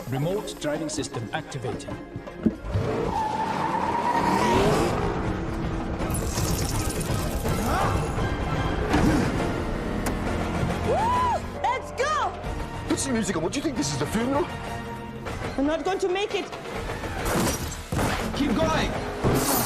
Remote driving system activated. Let's go! Put some music on. What do you think this is, a funeral? I'm not going to make it. Keep going!